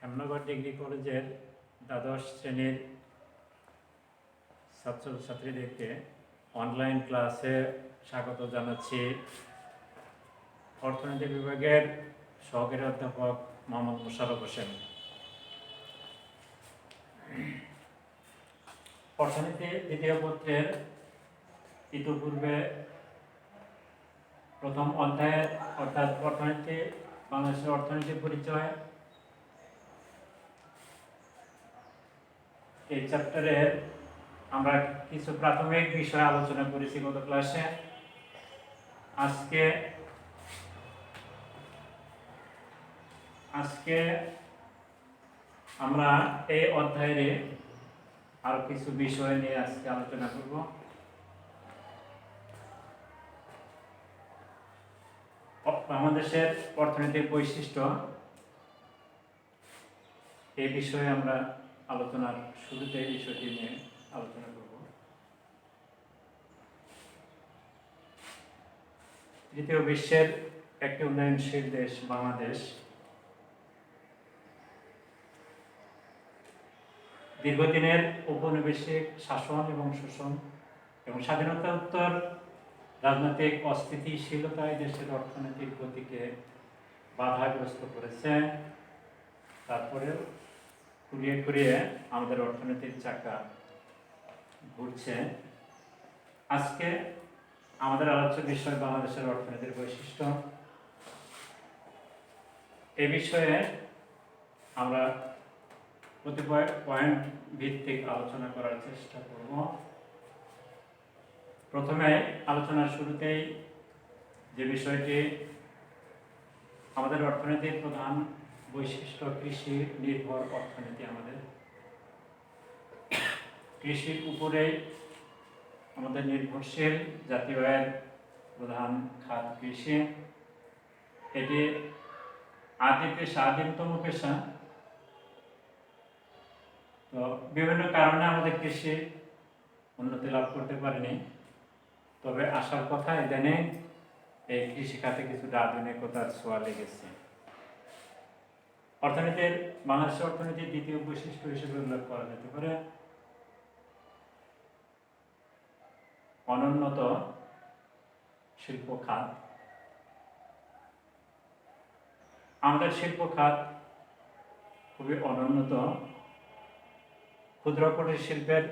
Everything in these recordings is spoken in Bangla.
হেমনগর ডিগ্রি কলেজের দ্বাদশ শ্রেণীর ছাত্রছাত্রীদেরকে অনলাইন ক্লাসে স্বাগত জানাচ্ছি। অর্থনীতি বিভাগের সহকারী অধ্যাপক মোহাম্মদ মোশাররফ হোসেন। অর্থনীতি দ্বিতীয় পত্রের ইতিপূর্বে প্রথম অধ্যায়ে অর্থাৎ অর্থনীতি, বাংলাদেশের অর্থনীতি পরিচয়, এই চ্যাপ্টারে আমরা কিছু প্রাথমিক বিষয় আলোচনা করেছি গত ক্লাসে। আজকে আমরা এই অধ্যায়ে আরো কিছু বিষয় নিয়ে আজকে আলোচনা করব। বাংলাদেশের অর্থনৈতিক বৈশিষ্ট্য, এই বিষয়ে আমরা আলোচনার শুরুতে এই বিষয়টি নিয়ে আলোচনা করব। তৃতীয় বিশ্বের একটি উন্নয়নশীল দেশ বাংলাদেশ দীর্ঘদিনের ঔপনিবেশিক শাসন এবং শোষণ এবং স্বাধীনতোত্তর রাজনৈতিক অস্থিতিশীলতায় দেশের অর্থনৈতিক গতিকে বাধাগ্রস্ত করেছে। তারপরেও ঘুরিয়ে ঘুরিয়ে আমাদের অর্থনৈতিক চাকা ঘুরছে। আজকে আমাদের আলোচ্য বিষয় বাংলাদেশের অর্থনীতির বৈশিষ্ট্য। এই বিষয়ে আমরা কতিপয় পয়েন্ট ভিত্তিক আলোচনা করার চেষ্টা করব। প্রথমে আলোচনার শুরুতেই যে বিষয়টি, আমাদের অর্থনীতির প্রধান বৈশিষ্ট্য কৃষি নির্ভর অর্থনীতি। আমাদের কৃষির উপরেই আমাদের নির্ভরশীল, জাতীয় আয়ের প্রধান খাত কৃষি। এটি আদিমতম পেশা। তো বিভিন্ন কারণে আমাদের কৃষি উন্নতি লাভ করতে পারেনি, তবে আসার কথা ইদানিং এই কৃষি খাতে কিছুটা আধুনিকতার ছোঁয়া লেগেছে। অর্থনীতির, বাংলাদেশের অর্থনীতির দ্বিতীয় বৈশিষ্ট্য হিসেবে উল্লেখ করা যেতে পারে অনুন্নত শিল্প খাত। আমাদের শিল্প খাত খুবই অনুন্নত। ক্ষুদ্র কুটির শিল্পের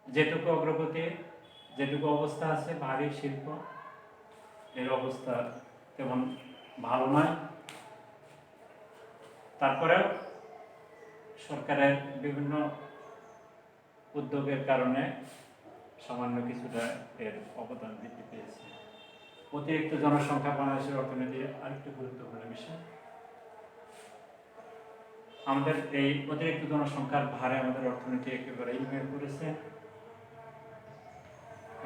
যেটুকু অগ্রগতি, যেটুকু অবস্থা আছে, ভারী শিল্প এর অবস্থা তেমন ভালো নয়। তারপরেও সরকারের বিভিন্ন উদ্যোগের কারণে সামান্য কিছুটা এর অবদান বৃদ্ধি পেয়েছে। অতিরিক্ত জনসংখ্যা বাংলাদেশের অর্থনীতির আরেকটি গুরুত্বপূর্ণ বিষয়। আমাদের এই অতিরিক্ত জনসংখ্যার ভারে আমাদের অর্থনীতি একেবারেই ভেঙে পড়েছে।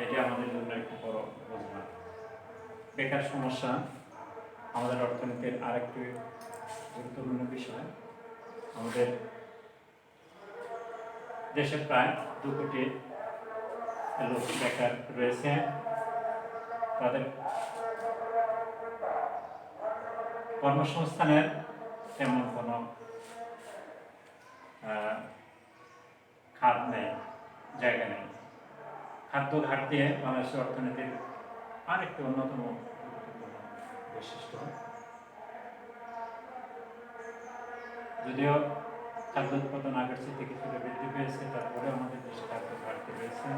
এটি আমাদের জন্য একটি বড় বোঝা। বেকার সমস্যা আমাদের অর্থনীতির আরেকটি গুরুত্বপূর্ণ বিষয়। আমাদের দেশে প্রায় 2 কোটি লোক বেকার রয়েছে। তাদের কর্মসংস্থানের তেমন কোনো খাত নেই, জায়গা নেই। খাদ্য ঘাটতি বাংলাদেশের অর্থনীতির আরেকটি অন্যতম গুরুত্বপূর্ণ বৈশিষ্ট্য। যদিও খাদ্য উৎপাদন আগের চেয়ে কিছুটা বৃদ্ধি পেয়েছে, তারপরে আমাদের দেশে খাদ্য ঘাটতি রয়েছে।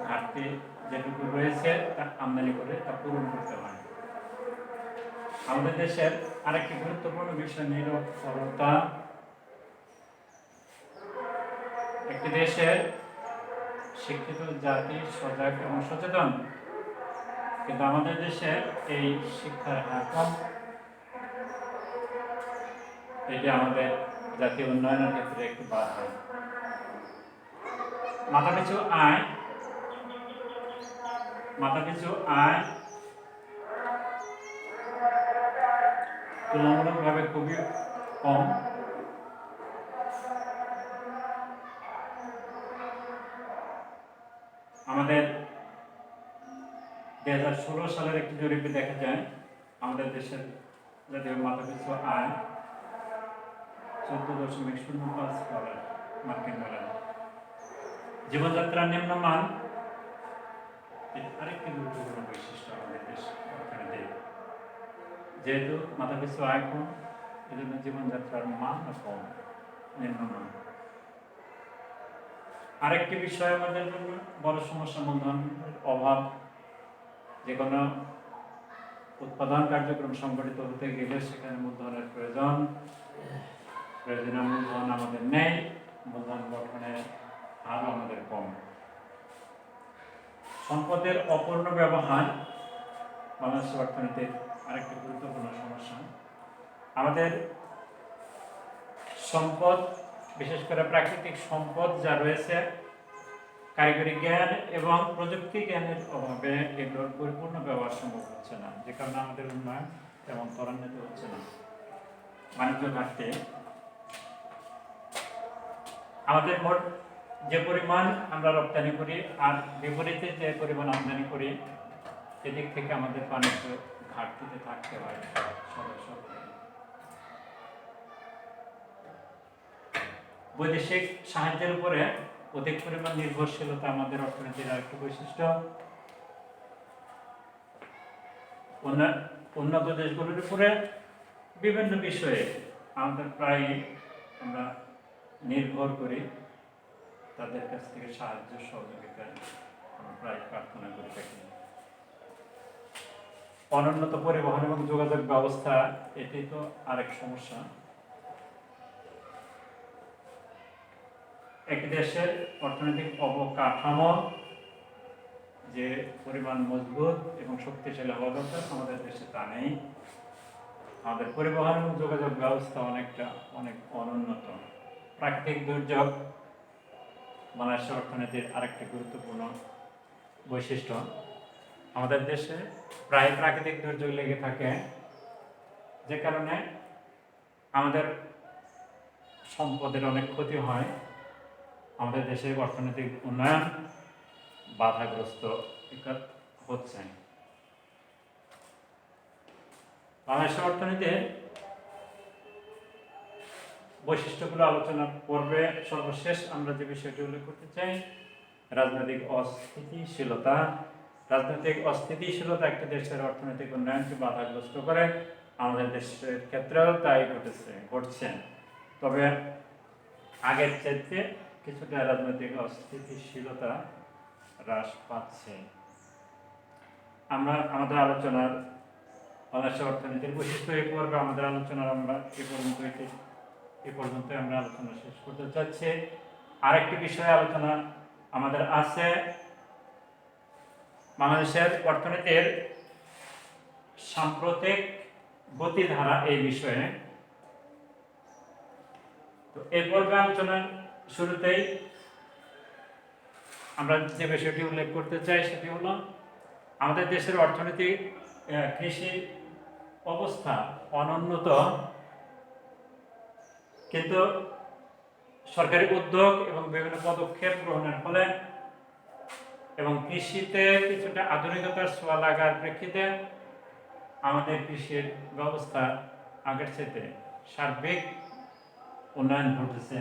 ঘাটতি যেটুকু রয়েছে তা আমদানি করে তা পূরণ করতে হয়। আমাদের দেশের আরেকটি গুরুত্বপূর্ণ বিষয় নিরক্ষরতা। একটি দেশের শিক্ষিত জাতি সজাগ এবং সচেতন, কিন্তু আমাদের দেশে এই শিক্ষার হার কম। এটি আমাদের জাতীয় উন্নয়নের ক্ষেত্রে একটি বাধা। মাথাপিছু আয় তুলনামূলকভাবে খুবই কম। আমাদের 2016 সালের একটি জরিপে দেখা যায় আমাদের দেশের জাতীয় মাথাপিছু আয় 14.05 মার্কিন ডলার। জীবনযাত্রার নিম্নমান আরেকটি গুরুত্বপূর্ণ বৈশিষ্ট্য আমাদের দেশ অর্থনীতির। যেহেতু মাথাপিছু আয় কম, এজন্য জীবনযাত্রার মান কম, নিম্নমান। আরেকটি বিষয় আমাদের জন্য বড় সমস্যা মূলধনের অভাব। যে কোনো উৎপাদন কার্যক্রম সংগঠিত হতে গেলে সেখানে মূলধনের প্রয়োজন। প্রয়োজনীয় মূলধন আমাদের নেই, মূলধন গঠনের হার আমাদের কম। সম্পদের অপূর্ণ ব্যবহার বাংলাদেশ অর্থনীতির আরেকটি গুরুত্বপূর্ণ সমস্যা। আমাদের সম্পদ, বিশেষ করে প্রাকৃতিক সম্পদ যা রয়েছে, কারিগরি জ্ঞান এবং প্রযুক্তি জ্ঞানের অভাবে এগুলোর পরিপূর্ণ ব্যবহার সম্ভব হচ্ছে না, যে কারণে আমাদের উন্নয়ন তেমন ত্বরান্বিত হচ্ছে না। বাণিজ্য ঘাটতি, আমাদের মোট যে পরিমাণ আমরা রপ্তানি করি আর বিপরীতে যে পরিমাণ আমদানি করি, এদিক থেকে আমাদের বাণিজ্য ঘাটতিতে থাকতে হয়। বৈদেশিক সাহায্যের উপরে অধিক পরিমাণ নির্ভরশীলতা আমাদের অর্থনীতির আরেকটি বৈশিষ্ট্য। উন্নত দেশগুলোর উপরে বিভিন্ন বিষয়ে আমাদের প্রায় আমরা নির্ভর করি, তাদের কাছ থেকে সাহায্য সহযোগিতা আমরা প্রায় প্রার্থনা করে থাকি। অনুন্নত পরিবহন এবং যোগাযোগ ব্যবস্থা, এটি তো আরেক সমস্যা। একটি দেশের অর্থনৈতিক অবকাঠামো যে পরিমাণ মজবুত এবং শক্তিশালী হওয়া দরকার, আমাদের দেশে তা নেই। আমাদের পরিবহন এবং যোগাযোগ ব্যবস্থা অনেক অনুন্নত। প্রাকৃতিক দুর্যোগ বাংলাদেশের অর্থনীতির আরেকটি গুরুত্বপূর্ণ বৈশিষ্ট্য। আমাদের দেশে প্রায় প্রাকৃতিক দুর্যোগ লেগে থাকে, যে কারণে আমাদের সম্পদের অনেক ক্ষতি হয়। আমাদের দেশের অর্থনৈতিক উন্নয়ন বাধাগ্রস্ত হচ্ছে। বাংলাদেশের অর্থনীতির বৈশিষ্ট্যগুলো আলোচনার পর্বে সর্বশেষ আমরা যে বিষয়টি উল্লেখ করতে চাই, রাজনৈতিক অস্থিতিশীলতা। রাজনৈতিক অস্থিতিশীলতা একটি দেশের অর্থনৈতিক উন্নয়নকে বাধাগ্রস্ত করে। আমাদের দেশের ক্ষেত্রেও তাই ঘটছে। তবে আগের চাইতে কিছুটা রাজনৈতিক অস্থিতিশীলতা হ্রাস পাচ্ছে। আমরা আমাদের আলোচনার বাংলাদেশের অর্থনীতির বৈশিষ্ট্য এই পর্বে আমাদের আলোচনার আমরা এ পর্যন্ত আমরা আলোচনা শেষ করতে চাচ্ছি। আরেকটি বিষয়ে আলোচনা আমাদের আছে, বাংলাদেশের অর্থনীতির সাম্প্রতিক গতিধারা এই বিষয়ে। তো এই পর্বে আলোচনার শুরুতেই আমরা যে বিষয়টি উল্লেখ করতে চাই সেটি হলো আমাদের দেশের অর্থনৈতিক কৃষি অবস্থা অনুন্নত, কিন্তু সরকারি উদ্যোগ এবং বিভিন্ন পদক্ষেপ গ্রহণের ফলে এবং কৃষিতে কিছুটা আধুনিকতার ছোঁয়া লাগার প্রেক্ষিতে আমাদের কৃষির ব্যবস্থা আগের চেয়ে সার্বিক উন্নয়ন ঘটেছে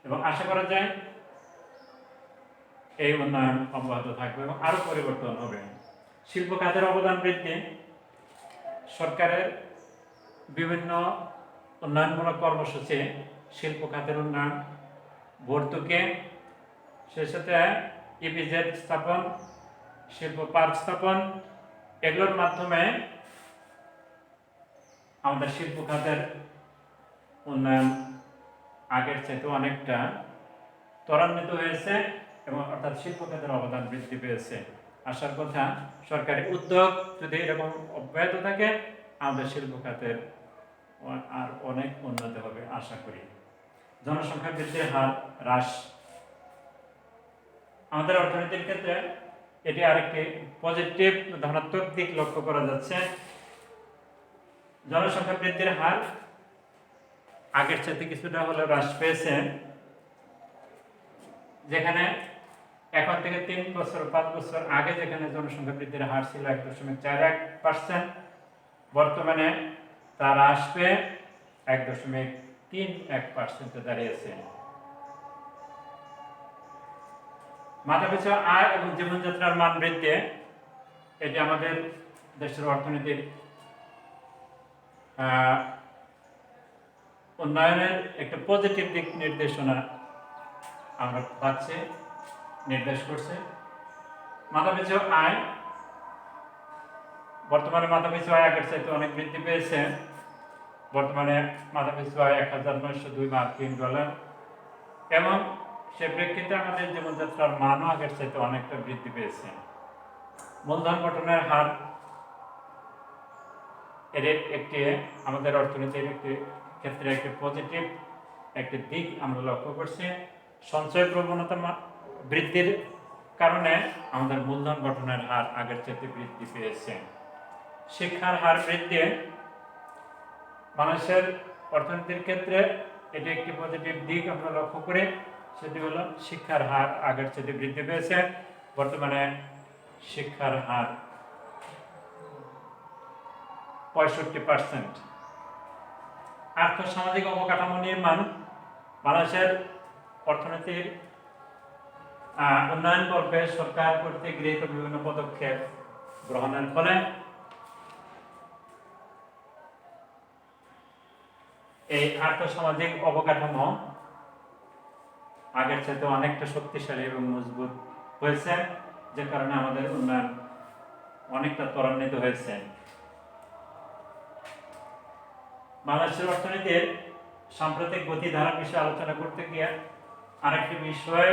এবং আশা করা যায় এই উন্নয়ন অব্যাহত থাকবে এবং আরো পরিবর্তন হবে। শিল্প খাতের অবদান বৃদ্ধি, সরকারের বিভিন্ন উন্নয়নমূলক কর্মসূচি, শিল্প খাতের উন্নয়ন, ভর্তুকি, সেই সাথে ইপিজেড স্থাপন, শিল্প পার্ক স্থাপন, এগুলোর মাধ্যমে আমাদের শিল্প খাতের উন্নয়ন আগের চাইতে অনেকটা ত্বরান্বিত হয়েছে এবং অর্থাৎ শিল্প খাতের অবদান বৃদ্ধি পেয়েছে। আশার কথা, সরকারি উদ্যোগ যদি এরকম অব্যাহত থাকে, আমাদের শিল্প খাতের আর অনেক উন্নতি হবে আশা করি। জনসংখ্যা বৃদ্ধির হার হ্রাস, আমাদের অর্থনীতির ক্ষেত্রে এটি আরেকটি পজিটিভ ধনাত্মক দিক লক্ষ্য করা যাচ্ছে। জনসংখ্যা বৃদ্ধির হার আগের চাইতে কিছুটা হলেও হ্রাস পেয়েছে, যেখানে এখন থেকে 3-5 বছর আগে যেখানে জনসংখ্যা বৃদ্ধির হার ছিল 1.41%, বর্তমানে তারা আসবে 1.31% দাঁড়িয়েছে। মাথাপিছু আয় এবং জীবনযাত্রার মান বৃদ্ধি, এটি আমাদের দেশের অর্থনীতির উন্নয়নের একটা পজিটিভ দিক নির্দেশনা আমরা পাচ্ছি, নির্দেশ করছে। মাথাপিছু আয়, বর্তমানে মাথাপিছু আয় আগের চাইতে অনেক বৃদ্ধি পেয়েছে। বর্তমানে মাথাপিছু আয় 1902 মার্কিন ডলার, এবং সে প্রেক্ষিতে আমাদের জীবনযাত্রার মানও আগের চাইতে অনেকটা বৃদ্ধি পেয়েছে। মূলধন গঠনের হার, এর একটি আমাদের অর্থনীতির একটি ক্ষেত্রে একটি পজিটিভ একটি দিক আমরা লক্ষ্য করছি। সঞ্চয় প্রবণতা বৃদ্ধির কারণে আমাদের মূলধন গঠনের হার আগের চাইতে বৃদ্ধি পেয়েছে। শিক্ষার হার বৃদ্ধি, মানুষের অর্থনীতির ক্ষেত্রে এটি একটি পজিটিভ দিক আমরা লক্ষ্য করি। সেটি হলো শিক্ষার হার আগের চাইতে বৃদ্ধি পেয়েছে। বর্তমানে শিক্ষার হার 65%। আর্থসামাজিক অবকাঠামো নির্মাণ, বাংলাদেশের অর্থনীতির উন্নয়ন কল্পে সরকার কর্তৃক গৃহীত বিভিন্ন পদক্ষেপ গ্রহণের ফলে এই আর্থসামাজিক অবকাঠামো আগের চাইতে অনেকটা শক্তিশালী এবং মজবুত হয়েছে, যে কারণে আমাদের উন্নয়ন অনেকটা ত্বরান্বিত হয়েছে। বাংলাদেশের অর্থনীতির সাম্প্রতিক গতিধারা বিষয়ে আলোচনা করতে গিয়ে আরেকটি বিষয়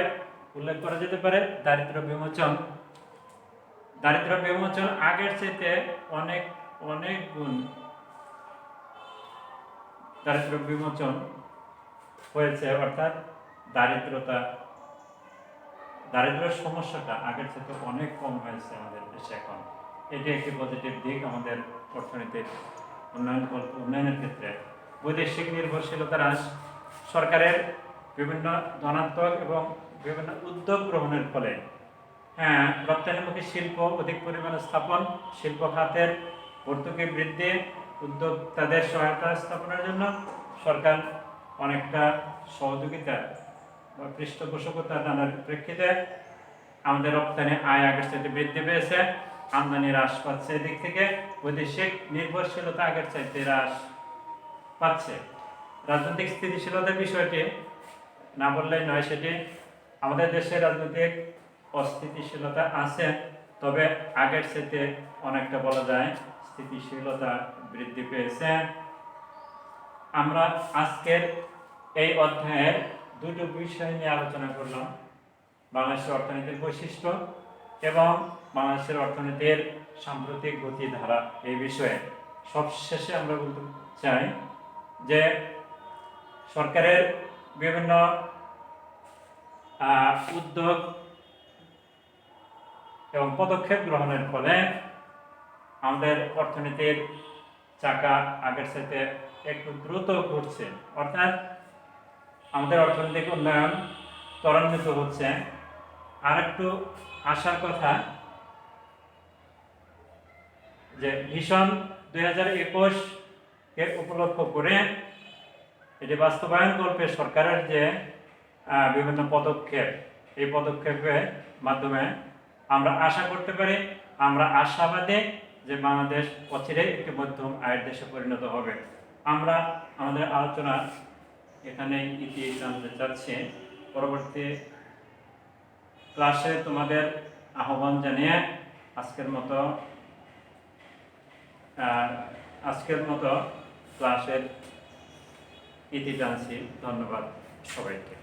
উল্লেখ করা যেতে পারে, দারিদ্র বিমোচন। দারিদ্র বিমোচন আগের চাইতে অনেক অনেক গুণ দারিদ্র বিমোচন হয়েছে, অর্থাৎ দারিদ্র সমস্যাটা আগের চাইতে অনেক কম হয়েছে আমাদের দেশে এখন। এটি একটি পজিটিভ দিক আমাদের অর্থনীতির উন্নয়নের ক্ষেত্রে। বৈদেশিক নির্ভরশীলতা হ্রাস, সরকারের বিভিন্ন ধনাত্মক এবং বিভিন্ন উদ্যোগ গ্রহণের ফলে রপ্তানিমুখী শিল্প অধিক পরিমাণে স্থাপন, শিল্প খাতের ভর্তুকি বৃদ্ধি, উদ্যোক্তাদের সহায়তা স্থাপনের জন্য সরকার অনেকটা সহযোগিতা বা পৃষ্ঠপোষকতা দানের প্রেক্ষিতে আমাদের রপ্তানি আয় আগের চাইতে বৃদ্ধি পেয়েছে, আমদানি হ্রাস পাচ্ছে। এদিক থেকে বৈদেশিক নির্ভরশীলতা আগের চাইতে হ্রাস পাচ্ছে। রাজনৈতিক স্থিতিশীলতার বিষয়টি না বললেই নয়, সেটি আমাদের দেশে রাজনৈতিক অস্থিতিশীলতা আছে, তবে আগের চাইতে অনেকটা বলা যায় স্থিতিশীলতা বৃদ্ধি পেয়েছে। আমরা আজকের এই অধ্যায়ের দুটো বিষয় নিয়ে আলোচনা করলাম, বাংলাদেশের অর্থনীতির বৈশিষ্ট্য এবং বাংলাদেশের অর্থনীতির সাম্প্রতিক গতিধারা। এই বিষয়ে সবশেষে আমরা বলতে চাই যে সরকারের বিভিন্ন উদ্যোগ এবং পদক্ষেপ গ্রহণের ফলে আমাদের অর্থনীতির চাকা আগের সাথে একটু দ্রুত ঘুরছে, অর্থাৎ আমাদের অর্থনৈতিক উন্নয়ন ত্বরান্বিত হচ্ছে। আর একটু আশার কথা যে ভিশন 2021 কে উপলক্ষ করে এটি বাস্তবায়ন কল্পে সরকারের যে বিভিন্ন পদক্ষেপ, এই পদক্ষেপের মাধ্যমে আমরা আশা করতে পারি, আমরা আশাবাদী যে বাংলাদেশ অচিরেই একটি মধ্যম আয়ের দেশে পরিণত হবে। আমরা আমাদের আলোচনা এখানে ইতি টানতে চাচ্ছি। পরবর্তী ক্লাসে তোমাদের আহ্বান জানিয়ে আজকের মতো ক্লাসের ইতি টানছি। ধন্যবাদ সবাইকে।